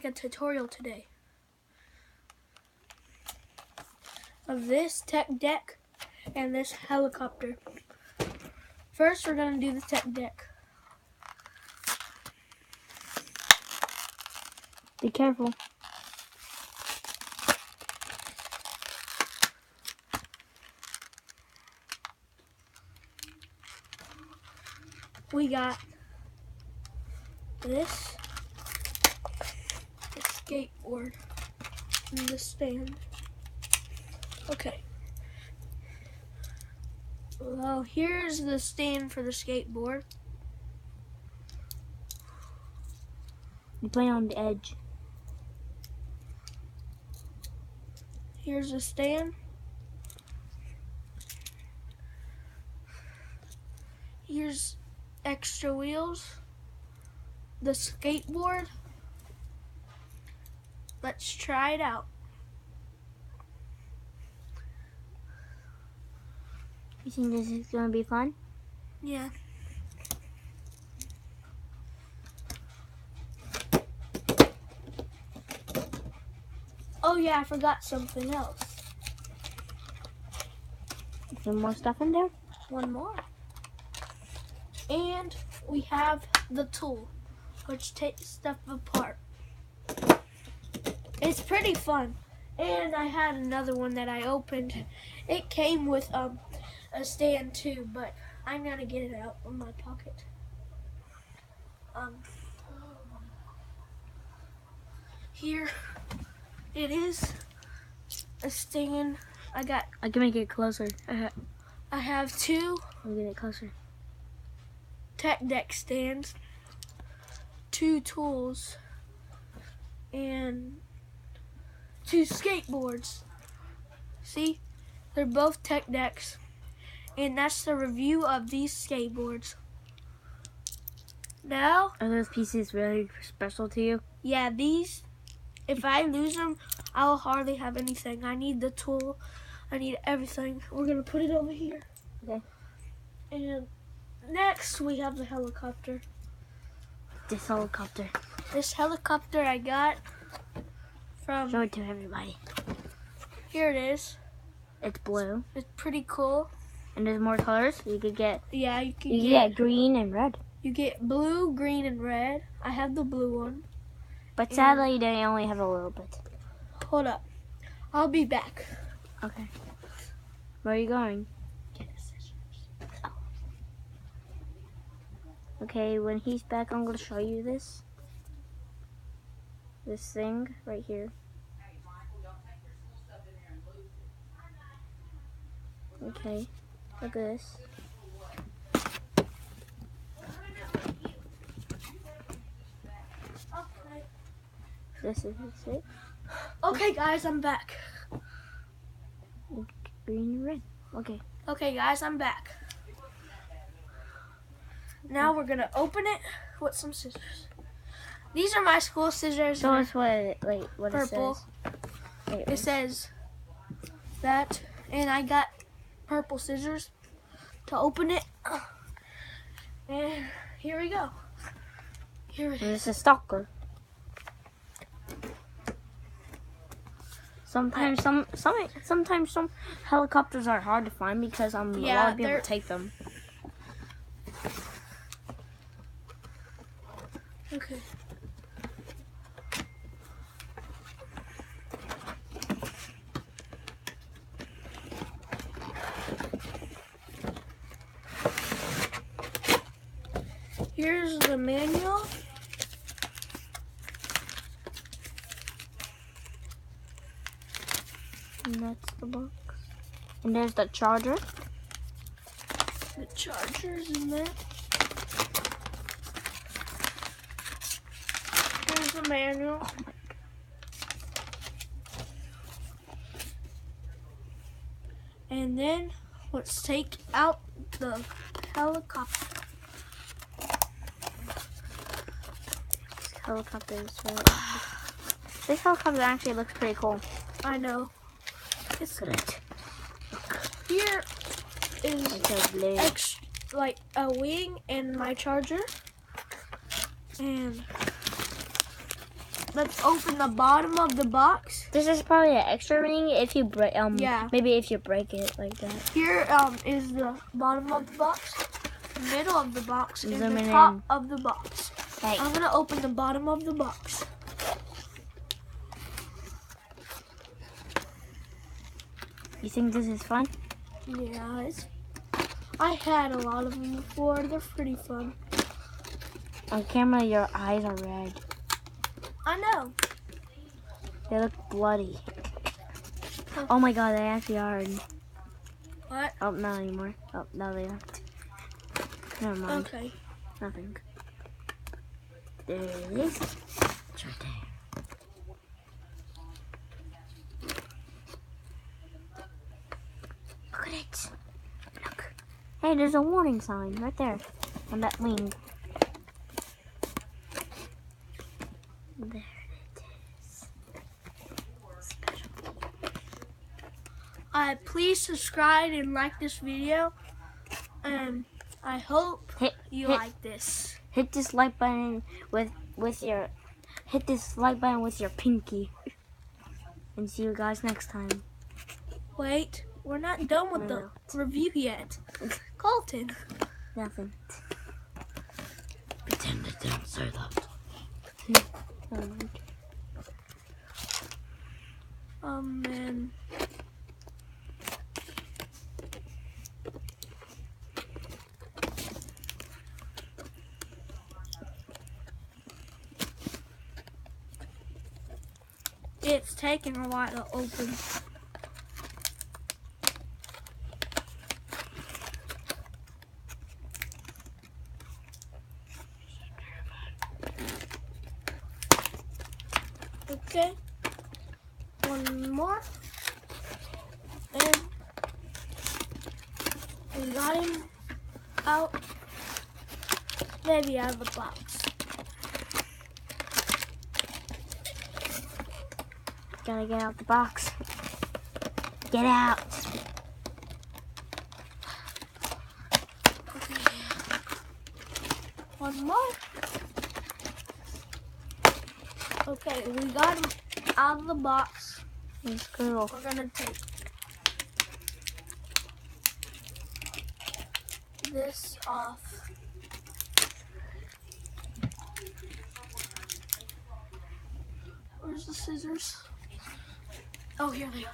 A tutorial today of this tech deck and this helicopter. First, we're going to do the tech deck. Be careful. We got this, the skateboard, and the stand. Okay. Well, here's the stand for the skateboard. You play on the edge. Here's the stand. Here's extra wheels. The skateboard. Let's try it out. You think this is gonna be fun? Yeah. Oh yeah, I forgot something else. Some more stuff in there? One more. And we have the tool, which takes stuff apart. It's pretty fun. And I had another one that I opened. It came with a stand too, but I'm gonna get it out of my pocket. Here it is, a stand. I can make it closer. I have two I'll get it closer. tech deck stands, two tools, and two skateboards. See, they're both tech decks, and that's the review of these skateboards. Now, Are those pieces really special to you? yeah, these, if I lose them, I'll hardly have anything. I need the tool, I need everything. We're gonna put it over here. Okay. And next we have the helicopter. This helicopter. This helicopter I got from, Show it to everybody. here it is. It's blue. It's pretty cool. And there's more colors. You could get Yeah, you can you get green and red. You get blue, green, and red. I have the blue one. But sadly they only have a little bit. Hold up. I'll be back. Okay. Where are you going? Get the scissors. Oh. Okay, when he's back I'm gonna show you this. This thing right here. Okay, look at this. Okay. This is it. Okay, guys, I'm back. Green and red. Okay. Okay, guys, I'm back. Now we're gonna open it with some scissors. These are my school scissors. Show us what Purple. it says. Wait, It says that, and I got purple scissors to open it. And here we go. Here it is. This is stalker. Sometimes some helicopters are hard to find because a lot of people take them. Okay. Here's the manual. And that's the box. And there's the charger. The charger's in there. Here's the manual. And then let's take out the helicopter. Helicopter is this helicopter actually looks pretty cool. I know. It's Look at it. here is It's a blue. like a wing and my charger. And let's open the bottom of the box. This is probably an extra ring if you break. Yeah. Maybe if you break it like that. Here is the bottom of the box, the middle of the box, and Zoom the in. top of the box. Hey. I'm gonna open the bottom of the box. You think this is fun? Yeah, I had a lot of them before. They're pretty fun. On camera, your eyes are red. I know. They look bloody. Oh my god, they actually are. What? Oh, not anymore. Oh, no, they aren't. Never mind. Okay. Nothing. There it is. It's right there. Look at it. Look. Hey, there's a warning sign right there on that wing. There it is. Special. Please subscribe and like this video. I hope you like this. Hit this like button with your pinky. And see you guys next time. Wait, we're not done with the review yet. Colton. Nothing. Pretend I didn't say that. Oh man. It's taking a while to open. Okay. One more. And we got him out. Maybe out of the box. Gotta get out the box. Get out. Okay. One more. Okay, we got him out of the box. Let's go. We're gonna take this off. Where's the scissors? Oh, here they are.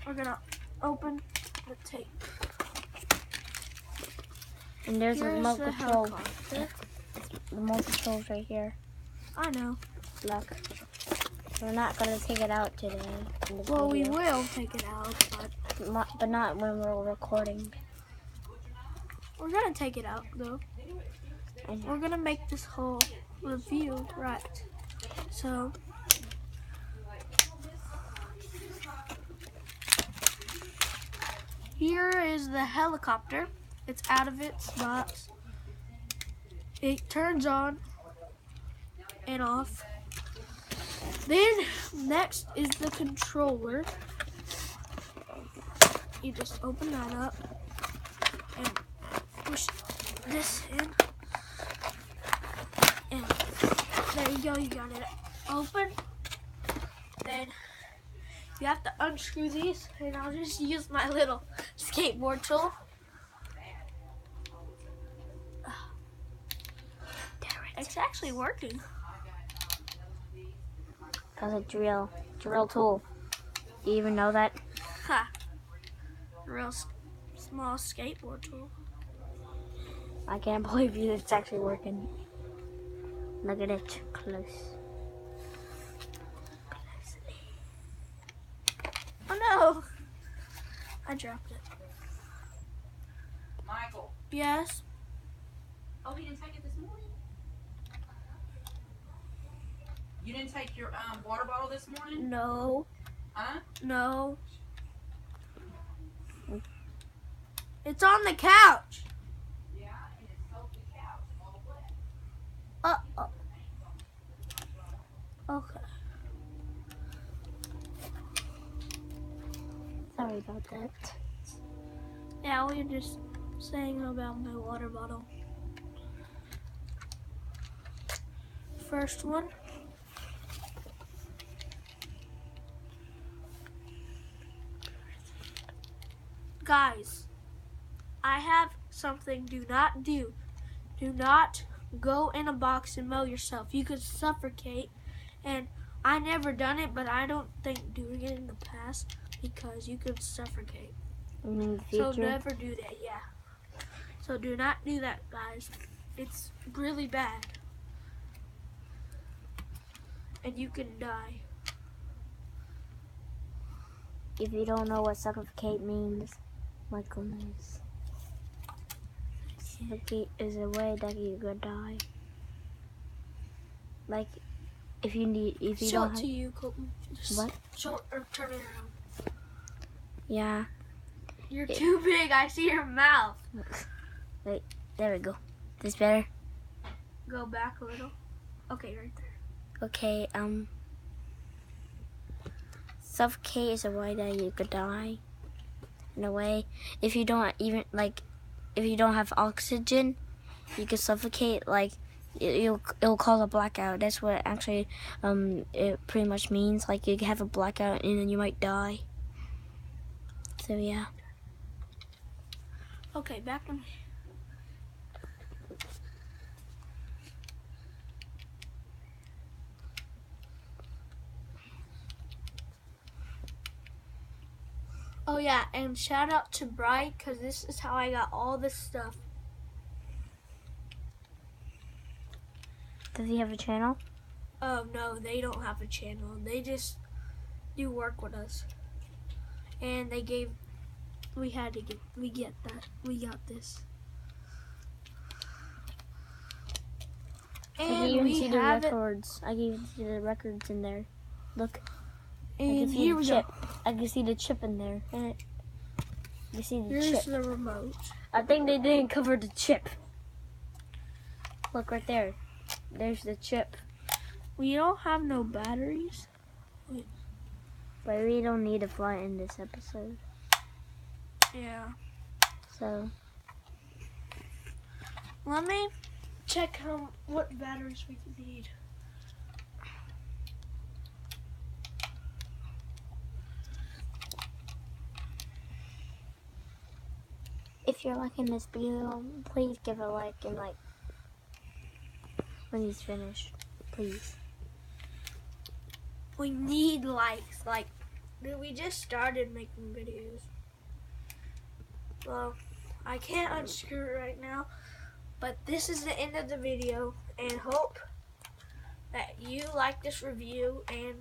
We're gonna open the tape. And there's a Here's remote the control. helicopter. The remote control's right here. I know. Look. We're not gonna take it out today. In this Well, we video. will take it out, But not when we're recording. we're gonna take it out though. And We're gonna make this whole review right. So here is the helicopter. It's out of its box. It turns on and off. Then next is the controller. You just open that up and push this in. And there you go, you got it open. Then you have to unscrew these, and I'll just use my little skateboard tool. It's actually working. Cause it's drill tool. Do you even know that? Ha! Real small skateboard tool. I can't believe it's actually working. Look at it close. Closely. Oh no! I dropped it. Michael. Yes. Oh, he didn't take it this morning? You didn't take your water bottle this morning? No. Huh? No. It's on the couch. Yeah, and it's soaked the couch all wet. Uh-oh. Okay. Sorry about that. Yeah, we were just saying about my water bottle. first one. Guys, I have something do not do. Do not go in a box and mow yourself. You could suffocate, and I never done it, but I don't think doing it in the past because you could suffocate. In the So future? never do that, yeah. So do not do that, guys. It's really bad. And you can die. If you don't know what suffocate means, Michael knows. Suffocate is a way that you could die. Like, if you Show don't it have... to you, Colton. Just What? show it or turn it around. Yeah. You're too big. I see your mouth. Wait, there we go. This better? Go back a little. Okay, right there. Okay, suffocate is a way that you could die. In a way, if you don't even, like, if you don't have oxygen, you could suffocate, like, it'll cause a blackout. That's what actually, it pretty much means. Like, you have a blackout and then you might die. So, yeah. Okay, back to me. Oh yeah, and shout out to Bright because this is how I got all this stuff. Does he have a channel? Oh no, they don't have a channel. They just do work with us. And they gave, we got this. I can And even we see the have it. records. I can even see the records in there. Look. I And can see here the we chip. go. I can see the chip in there. You see the Here's chip. the remote. I think they didn't cover the chip. Look right there. There's the chip. We don't have no batteries. But we don't need a fly in this episode. Yeah. So, Let me check what batteries we need. if you're liking this video, please give a like and when he's finished. Please. We need likes. Like, we just started making videos. Well, I can't unscrew it right now, but this is the end of the video, and hope that you like this review and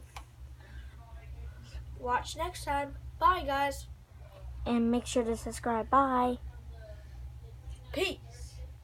watch next time. Bye, guys. And make sure to subscribe. Bye. Peace.